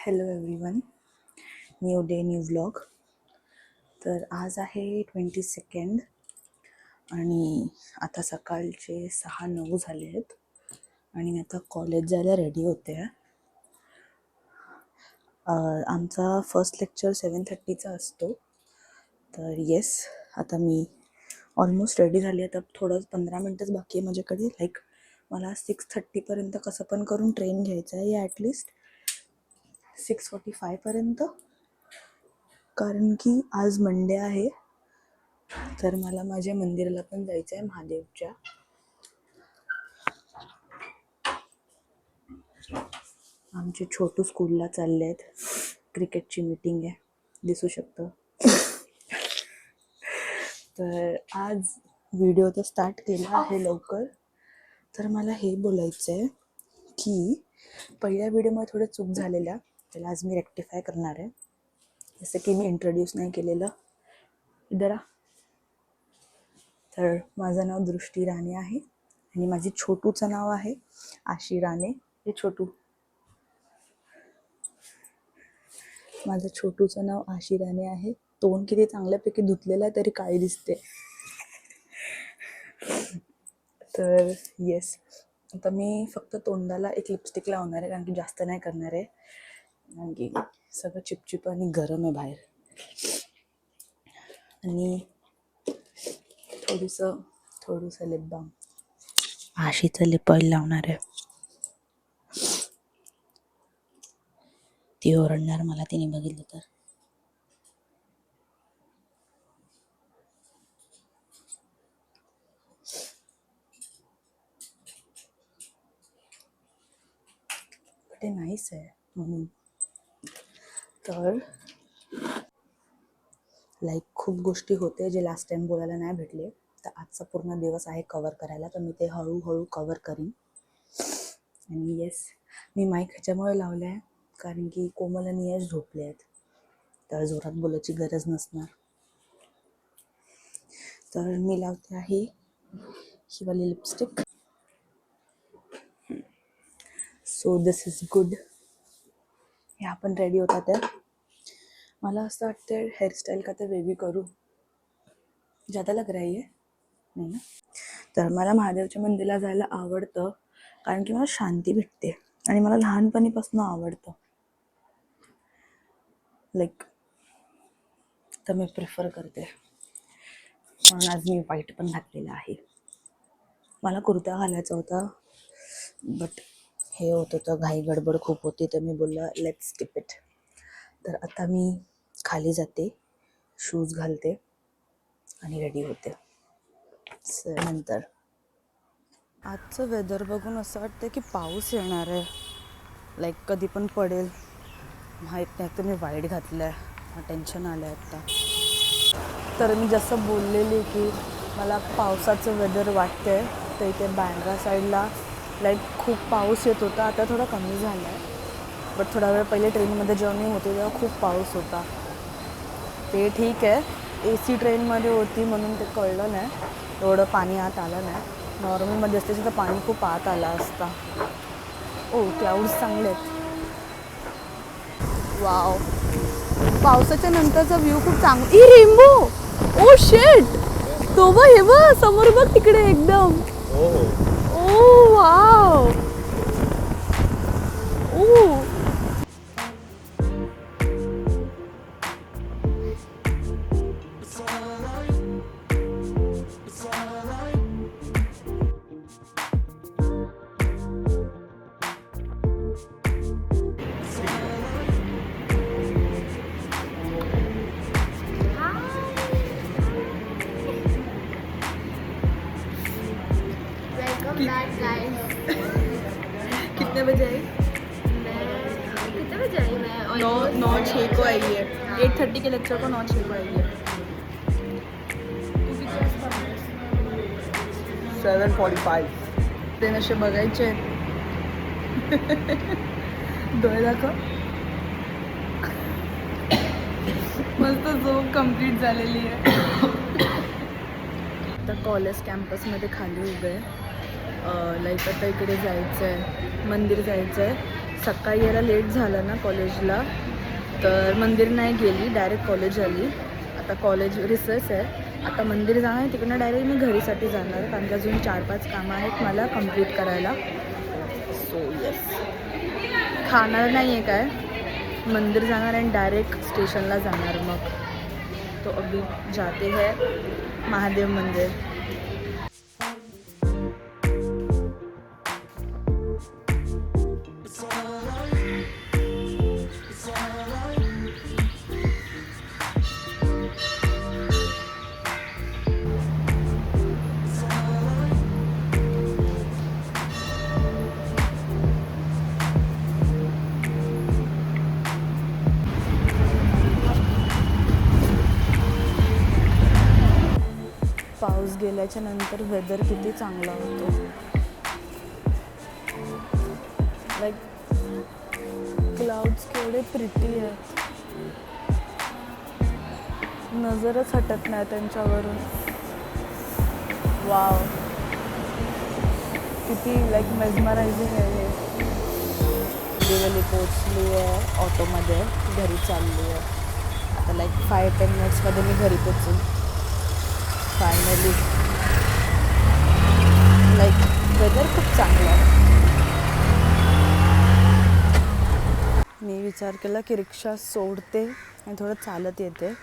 Hello everyone, new day new vlog. तर आज आहे 22 आणि आता सकाळचे 6-9 झाले आहेत आणि मी आता कॉलेज जायला रेडी होते. आमचा फर्स्ट लेक्चर 7:30चा असतो. तर येस, आता मी ऑलमोस्ट रेडी झाली आहे. आता थोडं 15 मिनटंच बाकी आहे माझ्याकडे. मला 6:30पर्यंत कसं पण करून ट्रेन घ्यायचा आहे, या ॲटलिस्ट 6:45पर्यंत, कारण की आज मंडे आहे. तर मला माझ्या मंदिराला पण जायचं आहे, महादेवच्या. आमचे छोटू स्कूलला चालले आहेत, क्रिकेटची मीटिंग आहे, दिसू शकतं. तर आज व्हिडिओ तर स्टार्ट केला आहे लवकर. तर मला हे बोलायचं आहे की पहिल्या व्हिडिओमध्ये थोड्या चूक झालेल्या, त्याला आज मी रेक्टिफाय करणार आहे. जसं की मी इंट्रोड्यूस नाही केलेलं. इधरा. तर माझं नाव दृष्टी राणे आहे आणि माझी छोटूचं नाव आहे आशी राणे. हे छोटू, माझं छोटूचं नाव आशी राणे आहे. तोंड किती चांगल्यापैकी धुतलेलं आहे तरी काळी दिसते. तर येस, आता मी फक्त तोंडाला एक लिपस्टिक लावणार आहे, कारण की जास्त नाही करणार आहे, कारण की सगळं चिपचिप आणि गरम आहे बाहेर. आणि थोडंसं लिप बाम, आशीचं लिप ऑइल लावणार आहे. ती ओरडणार मला तिने बघितलं तर. ते नाहीच आहे म्हणून. तर खूप गोष्टी होते जे लास्ट टाइम बोलायला नाही भेटले. तर आजचा पूर्ण दिवस आहे कवर करायला, तर मी ते हळूहळू कवर करीन. आणि येस, मी माईक ह्याच्यामुळे लावला आहे कारण की कोमल आणि यश झोपले आहेत, तर जोरात बोलायची गरज नसणार. तर मी लावते आहे ही वाली lipstick. So this is good. हे आपण रेडी होता. तर मला असं वाटतं हेअरस्टाईल का तर वेगळी करू, ज्यादा लग रही है नाही ना. तर मला महादेवच्या मंदिराला जायला आवडतं कारण की मला शांती भेटते आणि मला लहानपणीपासून आवडतं. तर मी प्रिफर करते, म्हणून आज मी व्हाईट पण घातलेलं आहे. मला कुर्ता घालायचा होता, बट हे होत होतं, घाई गडबड खूप होती, तर मी बोललं लेट्स स्किप इट. तर आता मी खाली जाते, शूज घालते आणि रेडी होते. नंतर आजचं वेदर बघून असं वाटतं की पाऊस येणार आहे, कधी पण पडेल माहीत नाही. तर मी व्हाईट घातलं आहे, टेन्शन आलं आहे आत्ता. तर मी जसं बोललेली की मला पावसाचं वेदर वाटतं आहे, तर इथे बँड्रा साईडला खूप पाऊस येत होता. आता थोडा कमी झाला आहे, बट थोडा वेळ पहिले ट्रेनमध्ये जेव्हा मी होते तेव्हा खूप पाऊस होता. ते ठीक आहे, AC ट्रेनमध्ये होती म्हणून ते कळलं नाही, एवढं पाणी आत आलं नाही. नॉर्मलमध्ये असते तर पाणी खूप आत आला असता. क्लाउड्स चांगले आहेत. वाव, पावसाच्या नंतरचा व्ह्यू खूप चांगला. रेनबो, ओ शेट, तो बघ, हे बघ समोर बघ तिकडे एकदम. ओ वाव, ओ कितने बजे आई? कितने बजे आई मैं? 9:06 को आई है. 8:30 के लेक्चर को 9:06 को आई है. 7:45. ते नशे बघायचे. डोळे दाखव. मस्त झोप कंप्लीट झालेली आहे. आता कॉलेज कॅम्पसमध्ये खाली उभे आहे. आता इकडे जायचं आहे, मंदिर जायचं आहे. सकाळी यायला लेट झालं ना कॉलेजला, तर मंदिर नाही गेली, डायरेक्ट कॉलेज आली. आता कॉलेज रिसर्च आहे, आता मंदिर जाणार आहे, तिकडनं डायरेक्ट मी घरीसाठी जाणार आहे, कारण की अजून 4-5 कामं आहेत मला कंप्लीट करायला. सो येस, खाणार नाही आहे काय, मंदिर जाणार आणि डायरेक्ट स्टेशनला जाणार. मग तो अभी जाते है महादेव मंदिर. पाऊस गेल्याच्या नंतर वेदर किती चांगला होतो. लाईक क्लाउड्स केवढे प्रिटी आहेत, नजरच हटत नाही त्यांच्यावरून. वाव, किती लाईक मेजमरायझिंग आहे हे. देवली पोचली आहे ऑटोमध्ये, घरी चालली आहे आता. लाईक 5-10 मिनिट्समध्ये मी घरी पोचेन फायनली. लाईक वेदर खूप चांगलं आहे. मी विचार केला की रिक्षा सोडते आणि थोडं चालत येते,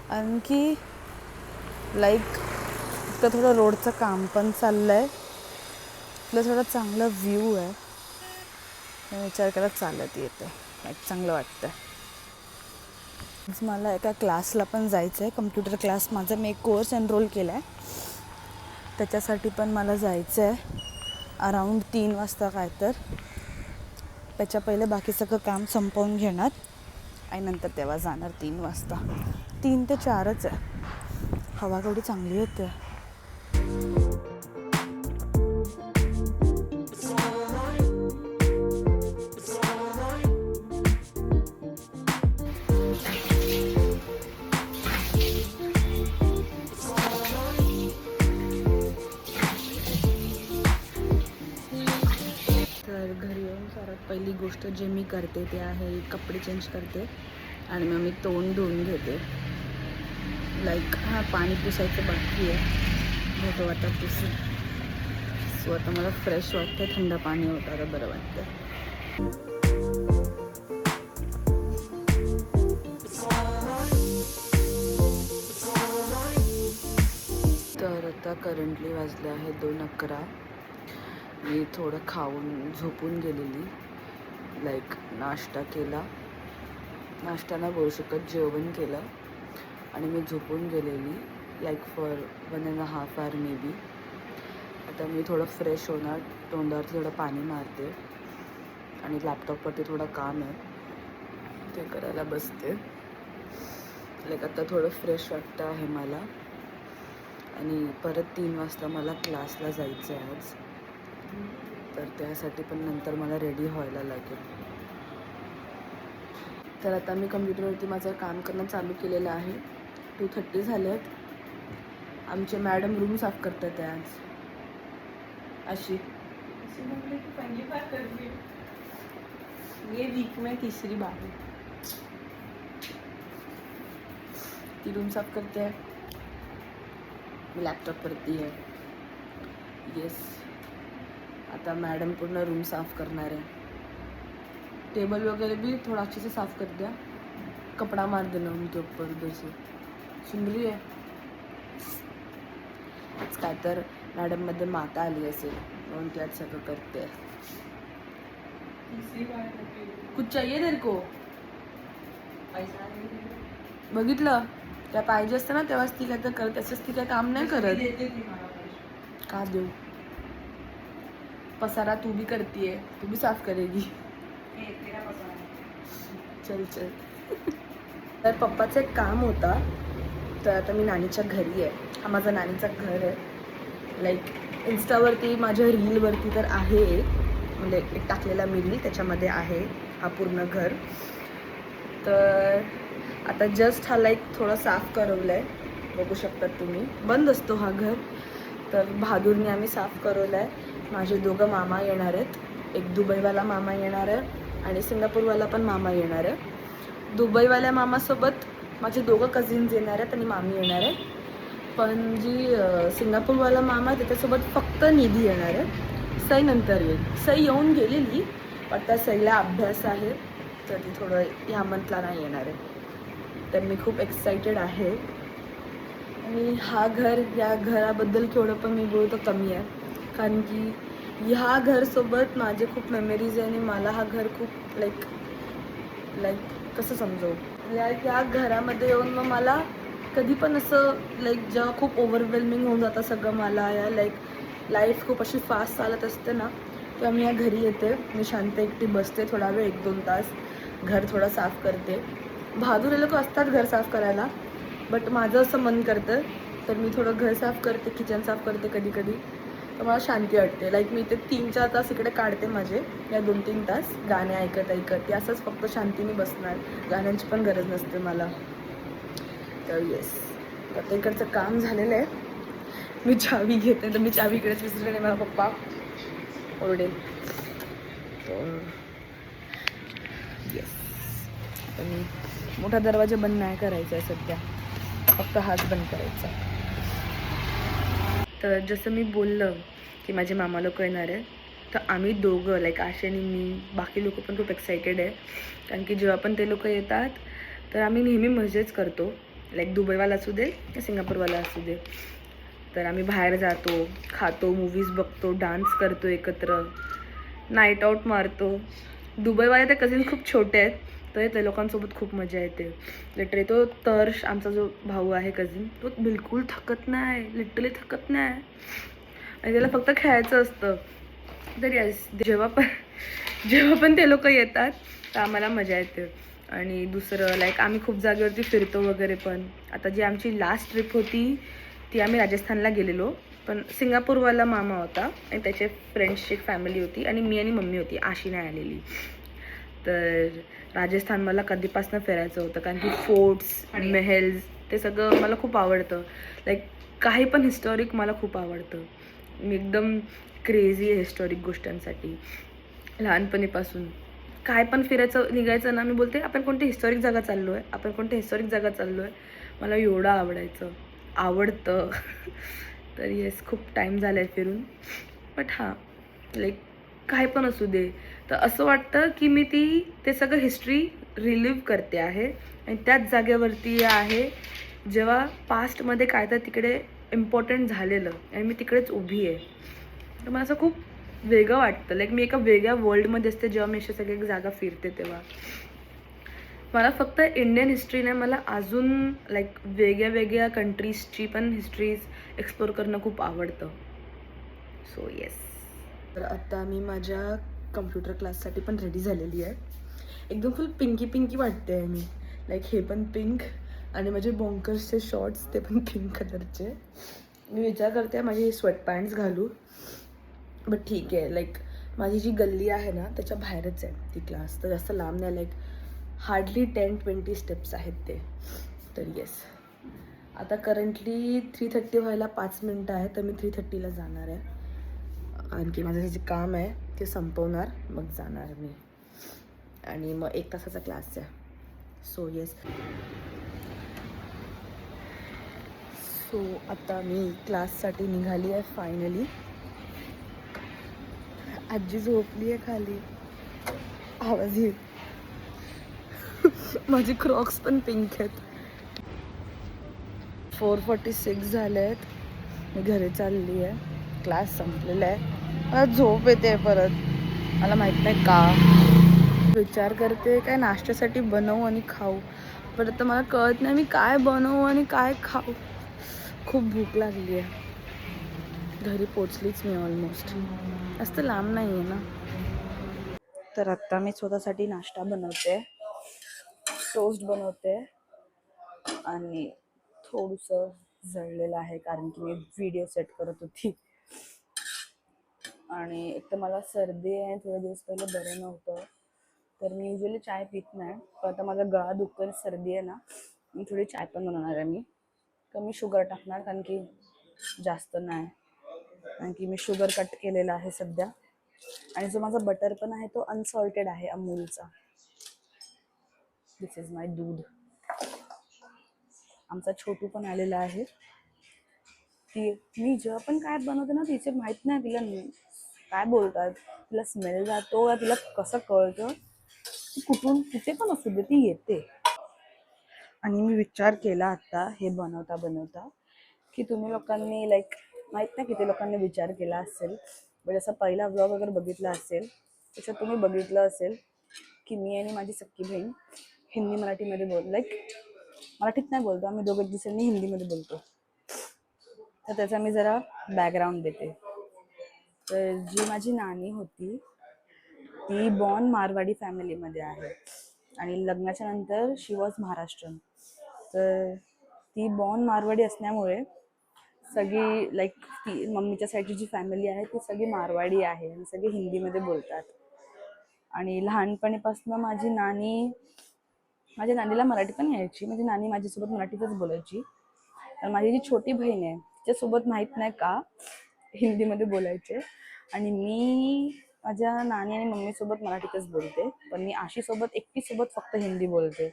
आणखी लाईक इतकं थोडं रोडचं काम पण चाललं आहे, आपलं थोडं चांगला व्ह्यू आहे. मी विचार केला चालत येते, लाईक चांगलं वाटतं. मला एका क्लासला पण जायचं आहे, कम्प्युटर क्लास. माझा मी एक कोर्स एनरोल केला आहे, त्याच्यासाठी पण मला जायचं आहे अराऊंड 3 वाजता काय तर. त्याच्या पहिले बाकी सगळं काम संपवून घेणार आणि नंतर तेव्हा जाणार 3 वाजता. 3 ते 4च आहे. हवा केवढी चांगली येते. घरी येऊन सर्वात पहिली गोष्ट जे मी करते ते आहे कपडे चेंज करते आणि मग मी तोंड धुवून घेते. लाईक पाणी पुसायचं बाकी आहे, होतं आता पुसून. सो आता मला फ्रेश वाटतं, थंड पाणी होतं तर बरं वाटतं. तर आता करंटली वाजले आहे 2:11. मी थोडं खाऊन झोपून गेलेली. लाईक नाश्ता केला, नाश्ता नाही बोलू शकत, जेवण केलं आणि मी झोपून गेलेली like for 1.5 hour may be. आता मी थोडं फ्रेश होणार, तोंडावर थोडं पाणी मारते आणि लॅपटॉपवरती थोडं काम आहे ते करायला बसते. लाईक आता थोडं फ्रेश वाटतं आहे मला. आणि परत 3 वाजता मला क्लासला जायचं आहे आज, तर त्यासाठी पण नंतर मला रेडी व्हायला लागेल. तर आता मी कम्प्युटरवरती माझं काम करणं चालू केलेलं आहे. 2:30 झाले आहेत. आमचे मॅडम रूम साफ करतात आज. अशी पहली बार कर रही हूँ, ये वीक में 3री बार है. ती रूम साफ करते आहे, मी लॅपटॉपवरती आहे. येस, आता मॅडम पूर्ण रूम साफ करणार आहे. टेबल वगैरह भी थोड़ा अच्छे से साफ कर दिया, कपड़ा मार देना उनके ऊपर उधर से. सुन रही है? आज काय तर मॅडममध्ये माता आली असेल म्हणून ती आज सगळं करते. कुछ चाहिए तेरे को? बघितलं, काय पाहिजे असतं ना तेव्हाच ती काय तर करत, असंच ती काय काम नाही करत. का देऊ? पसारा तू भी करती है, तू भी साफ करेगी. चल चल. तर पप्पाचं एक काम होता, तर आता मी नानीच्या घरी आहे. हा माझा नानीचा घर आहे. लाईक इन्स्टावरती माझ्या रीलवरती तर आहे एक, म्हणजे एक टाकलेला मी रील, त्याच्यामध्ये आहे हा पूर्ण घर. तर आता जस्ट हा लाईक थोडं साफ करवलं आहे, बघू शकतात तुम्ही. बंद असतो हा घर, तर बहादूरने आम्ही साफ करवलं आहे. माझे दोघं मामा येणार आहेत. एक दुबईवाला मामा येणार आहे आणि सिंगापूरवाला पण मामा येणार आहे. दुबईवाल्या मामासोबत माझे दोघं कझिन्स येणार आहेत आणि मामी येणार आहे. पण जी सिंगापूरवाला मामा आहे त्याच्यासोबत फक्त निधी येणार आहे. सई नंतर येईल. सई येऊन गेलेली, पण त्या सईला अभ्यास आहे तर ती थोडं ह्या मंथला नाही येणार आहे. तर मी खूप एक्सायटेड आहे. आणि या घराबद्दल केवढं पण मी बोलतो कमी आहे, कारण की ह्या घरसोबत माझे खूप मेमरीज आहे आणि मला हा घर खूप लाईक कसं समजू, या घरामध्ये येऊन मग मला कधी पण असं जेव्हा खूप ओव्हरवेल्मिंग होऊन जातं सगळं मला, या लाईफ खूप अशी फास्ट चालत असते ना, तेव्हा मी या घरी येते. मी शांत एकटी बसते थोडा वेळ, 1-2 तास घर थोडं साफ करते. बहादूर लोक असतात घर साफ करायला, बट माझं असं मन करतं तर मी थोडं घर साफ करते, किचन साफ करते कधी कधी, तर मला शांती वाटते. मी ते 3-4 तास इकडे काढते माझे, या 2-3 तास गाणे ऐकत ते असंच फक्त शांतीने बसणार. गाण्यांची पण गरज नसते मला. तर येस, आता इकडचं काम झालेलं आहे. मी चावी घेते, तर मी चावी इकडेच विसरले नाही, मला पप्पा ओरडेल. तर येस, आता मी मोठा दरवाजा बंद नाही करायचा आहे सध्या, फक्त हाच बंद करायचा. तर जसं मी बोललं की माझे मामा लोक येणार आहे, तर आम्ही दोघं आशेने मी, बाकी लोक पण खूप एक्सायटेड आहे. कारण की जेव्हा पण ते लोक येतात तर आम्ही नेहमी मजेच करतो. दुबईवाला असू दे या सिंगापूरवाला असू दे, तर आम्ही बाहेर जातो, खातो, मूवीज बघतो, डान्स करतो एकत्र, नाईट आऊट मारतो. दुबईवाले ते कझिन खूप छोटे आहेत, तर ते लोकांसोबत खूप मजा येते. लिटरली तो तर्श, आमचा जो भाऊ आहे कझिन, तो बिलकुल थकत नाही, लिटरली थकत नाही, आणि त्याला फक्त खेळायचं असतं. तर येस, जेव्हा पण ते लोक येतात तर आम्हाला मजा येते. आणि दुसरं आम्ही खूप जागेवरती फिरतो वगैरे. पण आता जी आमची लास्ट ट्रिप होती ती आम्ही राजस्थानला गेलेलो. पण सिंगापूरवाला मामा होता आणि त्याचे फ्रेंड्सची फॅमिली होती आणि मी आणि मम्मी होती, आशी नाही आलेली. तर राजस्थान मला कधीपासून फिरायचं होतं, कारण की फोर्ट्स, मेहेल्स, ते सगळं मला खूप आवडतं. काही पण हिस्टॉरिक मला खूप आवडतं. मी एकदम क्रेझी आहे हिस्टॉरिक गोष्टांसाठी. लहानपणीपासून काय पण फिरायचं निघायचं ना, मी बोलते आपण कोणती हिस्टॉरिक जागा चाललो आहे. मला एवढं आवडतं. तर येस, खूप टाईम झाला आहे फिरून. बट हां, काय पण असू दे, तर असं वाटतं की मी ते सगळं हिस्ट्री रिलीव्ह करते आहे आणि त्याच जागेवरती आहे जेव्हा पास्टमध्ये काय तर तिकडे इम्पॉर्टंट झालेलं आणि मी तिकडेच उभी आहे. तर मला असं खूप वेगळं वाटतं. मी एका वेगळ्या वर्ल्डमध्ये असते जेव्हा मी अशा सगळ्या जागा फिरते तेव्हा. मला फक्त इंडियन हिस्ट्री नाही, मला अजून वेगळ्या कंट्रीजची पण हिस्ट्रीज एक्सप्लोर करणं खूप आवडतं. So yes. तर आता मी माझ्या कम्प्युटर क्लाससाठी पण रेडी झालेली आहे. एकदम फुल पिंकी वाटते आहे मी. हे पण पिंक आणि माझे बॉन्कर्सचे शॉर्ट्स ते पण पिंक कलरचे. मी विचार करते माझे स्वेट पॅन्ट्स घालू, बट ठीक आहे. माझी जी गल्ली आहे ना त्याच्या बाहेरच आहे ती क्लास, तर जास्त लांब नाही. हार्डली 10-20 स्टेप्स आहेत ते. तर येस, आता करंटली 3:30 व्हायला 5 मिनटं आहे, तर मी 3:30ला जाणार आहे. आणखी माझं जे काम आहे ते संपवणार, मग जाणार मी. आणि मग 1 तासाचा क्लास आहे. सो येस, आता मी क्लाससाठी निघाली आहे फायनली. आजी झोपली आहे खाली, आवाज येईल. माझी क्रॉक्स पण पिंक आहेत. 4:46 झाले आहेत, मी घरी चालली आहे. क्लास संपलेला आहे, मला झोप येते परत, मला माहीत नाही का. विचार करते काय नाश्त्यासाठी बनवू आणि खाऊ, पण आता मला कळत नाही मी काय बनवू आणि काय खाऊ. खूप भूक लागली आहे. घरी पोचलीच मी ऑलमोस्ट, जास्त लांब नाही आहे ना. तर आत्ता मी स्वतःसाठी नाश्ता बनवते, टोस्ट बनवते आणि थोडंसं जळलेलं आहे कारण की मी व्हिडिओ सेट करत होती. आणि एक तर मला सर्दी आहे, थोडे दिवस पहिले बरं नव्हतं, तर मी युजली चाय पित नाही. पण आता माझा गळा दुखतो, सर्दी आहे ना, मी थोडी चाय पण बनवणार आहे. मी कमी शुगर टाकणार कारण की जास्त नाही. कारण की मी शुगर कट केलेला आहे सध्या. आणि जो माझा बटर पण आहे तो अनसॉल्टेड आहे अमूलचा. दिस इज माय दूध. आमचा छोटू पण आलेला आहे. ती मी जेव्हा पण काय बनवते ना तिचे माहीत नाही तिला काय बोलतात, तिला स्मेल जातो का तिला कसं कळतं, ती कुठून कुठे पण असू दे ती येते. आणि मी विचार केला आता हे बनवता बनवता की तुम्ही लोकांनी लाईक माहीत नाही किती लोकांनी विचार केला असेल, म्हणजे असा पहिला व्लॉग अगर बघितला असेल त्याच्यात तुम्ही बघितलं असेल की मी आणि माझी सख्खी बहीण हिंदी मराठीमध्ये लाईक मराठीत नाही बोलतो, आम्ही दोघं दुसऱ्यांनी हिंदीमध्ये बोलतो. तर त्याचा मी जरा बॅकग्राऊंड देते. तर जी माझी नानी होती ती बॉर्न मारवाडी फॅमिलीमध्ये आहे आणि लग्नाच्या नंतर शी वॉज महाराष्ट्रन. तर ती बॉर्न मारवाडी असल्यामुळे सगळी लाईक ती मम्मीच्या साईडची जी फॅमिली आहे ती सगळी मारवाडी आहे आणि सगळे हिंदीमध्ये बोलतात. आणि लहानपणीपासून माझ्या नानीला मराठी पण यायची, माझी नानी माझ्यासोबत मराठीतच बोलायची. तर माझी जी छोटी बहीण आहे तिच्यासोबत माहीत नाही का हिंदीमध्ये बोलायचे आणि मी माझ्या नानी आणि मम्मीसोबत मराठीतच बोलते. पण मी आशीसोबत एकटीसोबत फक्त हिंदी बोलते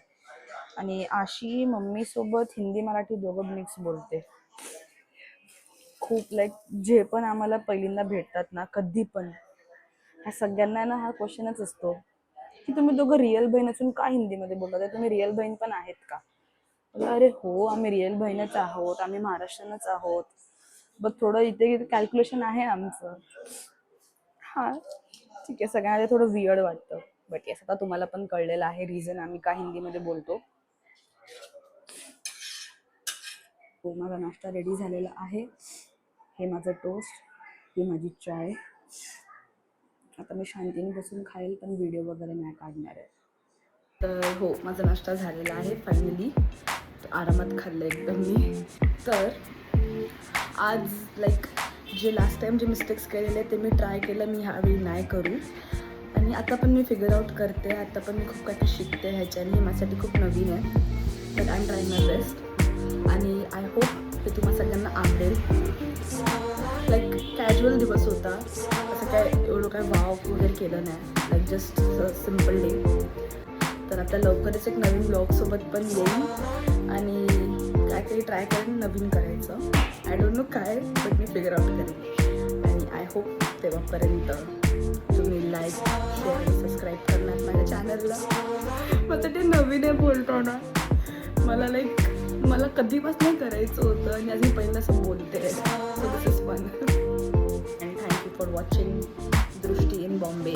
आणि आशी मम्मीसोबत हिंदी मराठी दोघं मिक्स बोलते. खूप लाईक जे पण आम्हाला पहिल्यांदा भेटतात ना कधी पण ह्या सगळ्यांना ना हा क्वेश्चनच असतो की तुम्ही दोघं रिअल बहीण असून का हिंदीमध्ये बोलतात, तुम्ही रिअल बहीण पण आहेत का. अरे हो आम्ही रिअल बहीणच आहोत, आम्ही महाराष्ट्रीयनच आहोत, बट थोडं इथे कॅल्क्युलेशन आहे आमचं. हां ठीक आहे, सगळ्यांना थोडं वियर्ड वाटतं, बट येस आता तुम्हाला पण कळलेलं आहे रिझन आम्ही का हिंदीमध्ये बोलतो. हो माझा नाश्ता रेडी झालेला आहे. हे माझं टोस्ट, ही माझी चाय. आता मी शांतीने बसून खाईल पण व्हिडिओ वगैरे नाही काढणार आहे. तर हो माझा नाश्ता झालेला आहे फायनली, आरामात खाल्लं एकदम मी. तर आज लाईक जे लास्ट टाईम जे मिस्टेक्स केलेले ते मी ट्राय केलं, मी ह्यावेळी नाही करू. आणि आता पण मी फिगर आउट करते, आता पण मी खूप काही शिकते ह्याच्याने, हे माझ्यासाठी खूप नवीन आहे. But I am trying my best आणि आय होप ते तुम्हाला सगळ्यांना आवडेल. लाईक कॅज्युअल दिवस होता, असं काय एवढं काय वाव वगैरे केलं नाही, लाईक जस्ट सिम्पल डे. तर आता लवकरच एक नवीन ब्लॉगसोबत पण येईल आणि काय काही ट्राय करेन नवीन करायचं. आय डोंट नो काय, बट मी फिगर आउट करेन आणि आय होप तेव्हापर्यंत तुम्ही लाईक शेअर आणि सबस्क्राईब करणार माझ्या चॅनलला. मग ते नवीन आहे बोलतो ना, मला कधीपासून करायचं होतं आणि आज मी पहिलं असं बोलते. So this is fun and thank you for watching Drishti in Bombay.